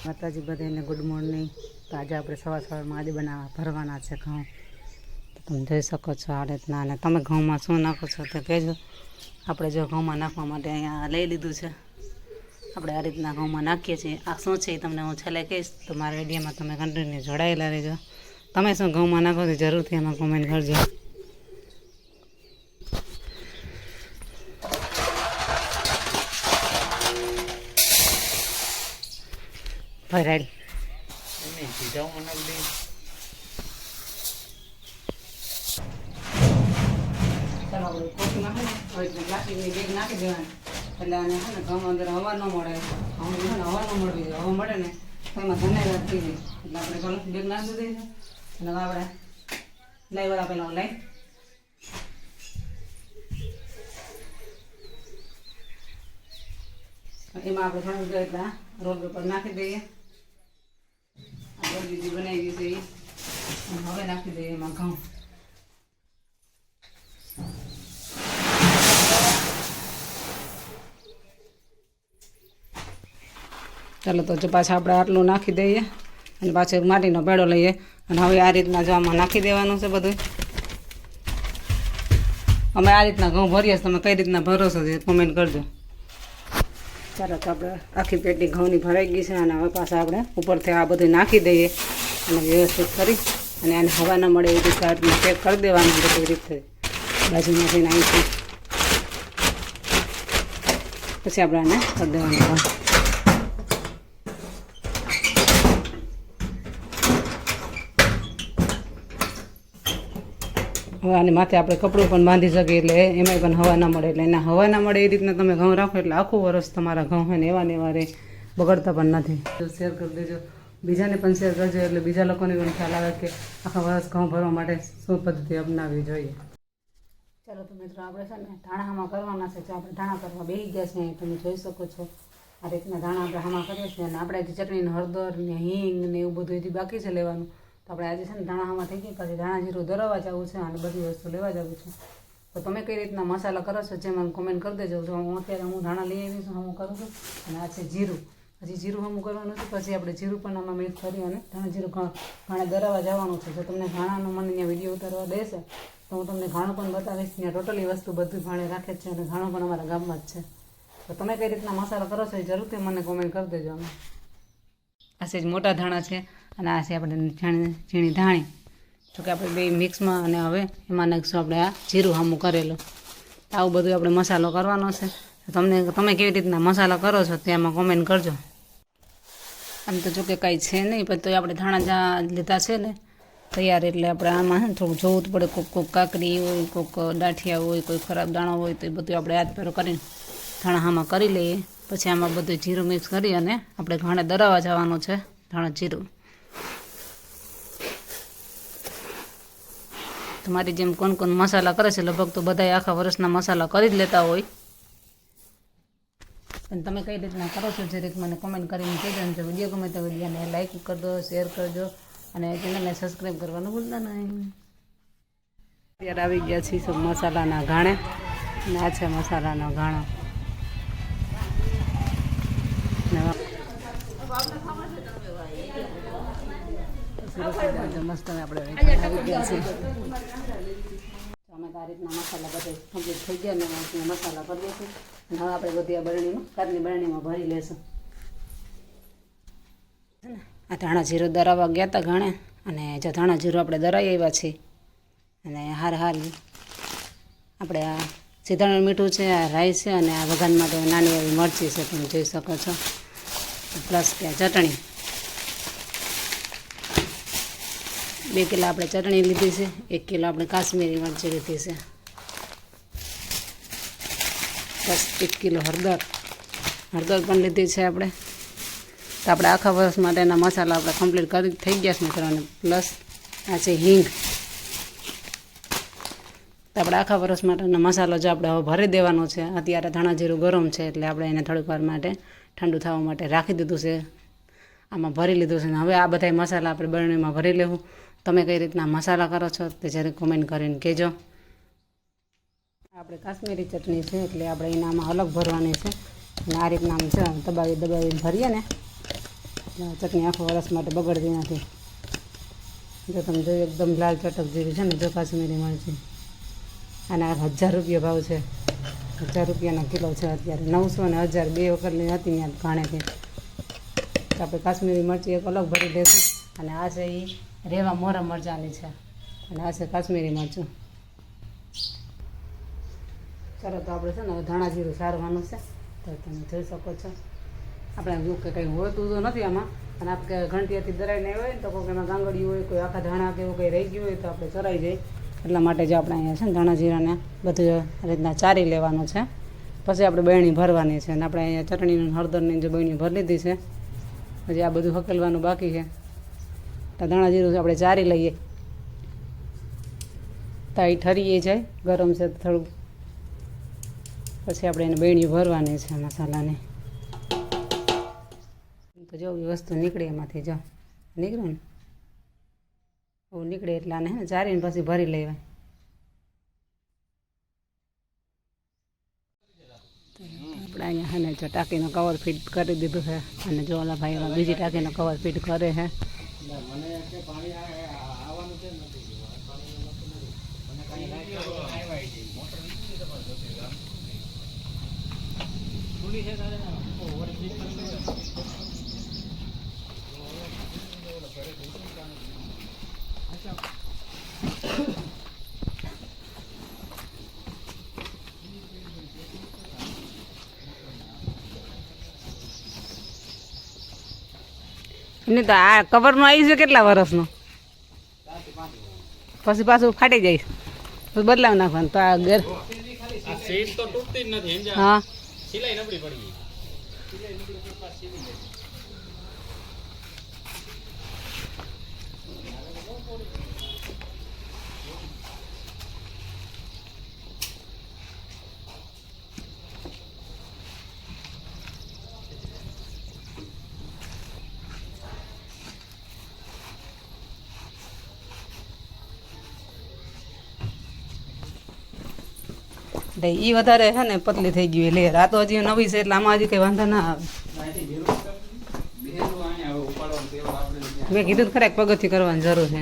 માતાજી બધાને good morning. તો આજે આપણે સવારમાં આજે ભરવાના છે ઘઉં। તો તમે જોઈ શકો છો આ રીતના। અને તમે ઘઉંમાં શું નાખો છો તે કહેજો। આપણે જો ઘઉંમાં નાખવા માટે અહીંયા લઈ લીધું છે। આપણે આ રીતના ઘઉંમાં નાખીએ છીએ। આ શું છે એ તમને હું છેલ્લે કહીશ, તો મારા વિડીયોમાં તમે કન્ટિન્યુ જોડાયેલા રહેજો। તમે શું ઘઉંમાં નાખો તો જરૂરથી એમાં કોમેન્ટ કરજો। ભરાય ચાલો આપણે કોથમાં હવે પ્લાસ્ટિકની બેગ નાખી દેવાની, એટલે આને છે ને ઘઉં અંદર હવા ન મળે। ઘઉં છે ને હવા ન મળવી જોઈએ, હવા મળે ને તો એમાં ધન્યવાદ થઈ જાય। એટલે આપણે કલર બેગ નાખી દઈએ અને હવે આપણે લાઈ વાળા પહેલાં લાઈ એમાં આપણે ઘણું જોઈએ એટલા રોડ પેપર નાખી દઈએ। બીજી બનાવી દીધી હવે નાખી દઈએ એમાં ઘઉં। ચાલો તો પાછા આપણે આટલું નાખી દઈએ અને પાછો માટીનો પેડો લઈએ અને હવે આ રીતના જો આમાં નાખી દેવાનું છે બધું। અમે આ રીતના ઘઉં ભરીએ, તમે કઈ રીતના ભરો છો તે કોમેન્ટ કરજો। ચાલો તો આપણે આખી પેટી ઘઉંની ભરાઈ ગઈ છે અને હવે પાછા આપણે ઉપરથી આ બધું નાખી દઈએ અને વ્યવસ્થિત કરી અને આને હવા ન મળે એ રીતે આટલું પેક કરી દેવાનું બધી રીતે બાજુમાંથી નાખી પછી આપણે આને કરી દેવાનું। હવે આની માથે આપણે કપડું પણ બાંધી શકીએ, એટલે એમાંય પણ હવા ના મળે। એટલે એના હવા ના મળે એ રીતના તમે ઘઉં રાખો એટલે આખું વર્ષ તમારા ઘઉં હોય ને એવા ને એવા રહે, બગડતા પણ નથી। શેર કરી દેજો, બીજાને પણ શેર કરજો, એટલે બીજા લોકોને પણ ખ્યાલ આવે કે આખા વર્ષ ઘઉં ભરવા માટે શું પદ્ધતિ અપનાવવી જોઈએ। ચાલો તો મિત્રો આપણે છે ને ધાણામાં કરવાના છે, આપણે ધાણા કરવા બેસી ગયા છે, તમે જોઈ શકો છો આ રીતના ધાણા આપણે હામાં કરીએ છીએ। અને આપણે ચટણીને હળદર ને હિંગ ને એવું બધું એથી બાકી છે લેવાનું। તો આપણે આજે છે ને ધાણા હામાં થઈ ગયા, પછી ધાણા જીરું દરવા જવું છે અને બધી વસ્તુ લેવા જવું છે। તો તમે કઈ રીતના મસાલા કરો છો જે મને કોમેન્ટ કરી દેજો। જો અત્યારે હું ધાણા લઈ આવી છું, હું કરું છું અને આ છે જીરું, હજી જીરું હમું કરવાનું છે, પછી આપણે જીરું પણ આમાં મિક્સ કરી અને ધાણા જીરું ઘાણે દરાવા જવાનું છે। જો તમને ઘાણાનો મને ત્યાં વિડીયો ઉતારવા દેશે તો હું તમને ઘાણું પણ બતાવીશ। ત્યાં ટોટલી વસ્તુ બધું ઘાણે રાખે જ છે અને ઘાણું પણ અમારા ગામમાં જ છે। તો તમે કઈ રીતના મસાલા કરો છો એ જરૂરથી મને કોમેન્ટ કરી દેજો। અમે આ છે જ મોટા ધાણા છે અને આ છે આપણે ઝીણી ધાણી, તો કે આપણે બે મિક્સમાં અને હવે એમાં નાખીશું આપણે આ જીરું હામું કરેલું। આવું બધું આપણે મસાલો કરવાનો છે। તમે કેવી રીતના મસાલા કરો છો તે એમાં કોમેન્ટ કરજો। આમ તો જોકે કાંઈ છે નહીં, પણ તો આપણે ધાણા જ્યાં લીધા છે ને તૈયાર, એટલે આપણે આમાં છે ને થોડું જોવું જ પડે। કોઈક કાકડી હોય, કોઈક દાંઠિયા હોય, કોઈ ખરાબ દાણા હોય, તો એ બધું આપણે હાથ પેરો કરીને ધાણા હામાં કરી લઈએ। પછી આમાં બધું જીરું મિક્સ કરી અને આપણે ઘાણે દરાવા જવાનું છે ધાણા જીરું। તમારી જેમ કોણ કોણ મસાલા કરે છે, લગભગ તો બધા આખા વર્ષના મસાલા કરી જ લેતા હોય, પણ તમે કઈ રીતના કરો છો જે રીત મને કોમેન્ટ કરીને કહેજો। જો વિડીયો ગમે તો વિડીયોને લાઈક કરજો, શેર કરજો અને ચેનલને સબસ્ક્રાઈબ કરવાનું ભૂલતા નહીં। અત્યારે આવી ગયા છીએ સબ મસાલાના ઘાણે અને આ છે મસાલાનો ઘાણો। મસ્ત આપણે આવી ગયા છીએ। અમે આ રીતના મસાલા બધા કમ્પ્લીટ થઈ ગયા ને મસાલા કરી દઈશું અને હવે આપણે બધી આ બરણીમાં કાચની બરણીમાં ભરી લેશું। આ ધાણા જીરું દરાવવા ગયા હતા ઘાણે, અને જો ધાણા જીરું આપણે દરાવી આવ્યા છીએ અને હાર આપણે આ સીધાણું મીઠું છે, આ રાઈ છે અને આ વઘાર માટે નાની એવી મરચી છે, તમે જોઈ શકો છો, પ્લસ ત્યાં ચટણી 2 કિલો આપણે ચટણી લીધી છે, 1 કિલો આપણે કાશ્મીરી મરચી લીધી છે, બસ 1 કિલો હળદર પણ લીધી છે આપણે। તો આપણે આખા વર્ષ માટેના મસાલા આપણે કમ્પ્લીટ કરી થઈ ગયા છે મિત્રોને, પ્લસ આ છે હિંગ। તો આપણે આખા વર્ષ માટેનો મસાલો જો આપણે હવે ભરી દેવાનો છે। અત્યારે ધાણા જીરું ગરમ છે એટલે આપણે એને થોડીક વાર માટે ઠંડુ થવા માટે રાખી દીધું છે, આમાં ભરી લીધું છે। હવે આ બધા મસાલા આપણે બરણીમાં ભરી લેવું। તમે કઈ રીતના મસાલા કરો છો તે જ્યારે કોમેન્ટ કરીને કહેજો। આપણે કાશ્મીરી ચટણી છે એટલે આપણે એનામાં અલગ ભરવાની છે અને આ રીતના આમ છે દબાવી ભરીએ ને ચટણી આખો વરસ માટે બગડતી નથી. જો તમે જોયું એકદમ લાલ ચટક જેવી છે ને જો કાશ્મીરી મરચી. અને આ 1000 રૂપિયા ભાવ છે. 1000 રૂપિયાનો કિલો છે અત્યારે. 900 ને 1000 બે વખતની હતી ત્યાં ઘાણેથી. તો આપણે કાશ્મીરી મરચી એક અલગ ભરી દઈશું. અને આ છે એ રેવા મોરા મરચાંની છે. અને આ છે કાશ્મીરી મરચું. ચાલો તો આપણે છે ને ધાણા જીરું સારવાનું છે. તો તમે જોઈ શકો છો. આપણે જો કે કંઈ હોતું તો નથી આમાં. અને આપણે ઘંટીયાથી દરાઈને હોય ને તો કોઈ એમાં ગાંગડિયું હોય, કોઈ આખા ધાણા કે એવું કંઈ રહી ગયું હોય તો આપણે ચરાઈ જાય. એટલા માટે જ આપણે અહીંયા છે ને ધાણા જીરાને બધું આ રીતના ચારી લેવાનું છે. પછી આપણે બહેણી ભરવાની છે. અને આપણે અહીંયા ચટણીનું હળદરની જે બહેણી ભરી લીધી છે. હજી આ બધું હકેલવાનું બાકી છે. તો ધાણા જીરું આપણે ચારી લઈએ. તો એ ઠરીએ જાય ગરમ છે તો થોડુંક. પછી આપણે એને બહેણી ભરવાની છે મસાલાની. તો જો એ વસ્તુ નીકળે એમાંથી જો નીકળે ને એવું નીકળે એટલે આને હે ને ચારીને પછી ભરી લેવાય. આપણે અહીંયા હે ને જો ટાંકીનો કવર ફિટ કરી દીધું છે. અને જો ઓલા ભાઈ એમાં બીજી ટાંકીનો કવર ફિટ કરે છે. એને તો આ કવરનું આવી છે કેટલા વર્ષનો, પછી પાછું ફાટી જાય તો બદલાવ નાખવાનું. તો આ ઘર હા એ વધારે છે ને પતલી થઈ ગઈ લે. આ તો હજી નવી છે એટલે આમાં હજી કઈ વાંધો ના આવે. મેં કીધું ખરેક પગથિયું કરવાની જરૂર છે.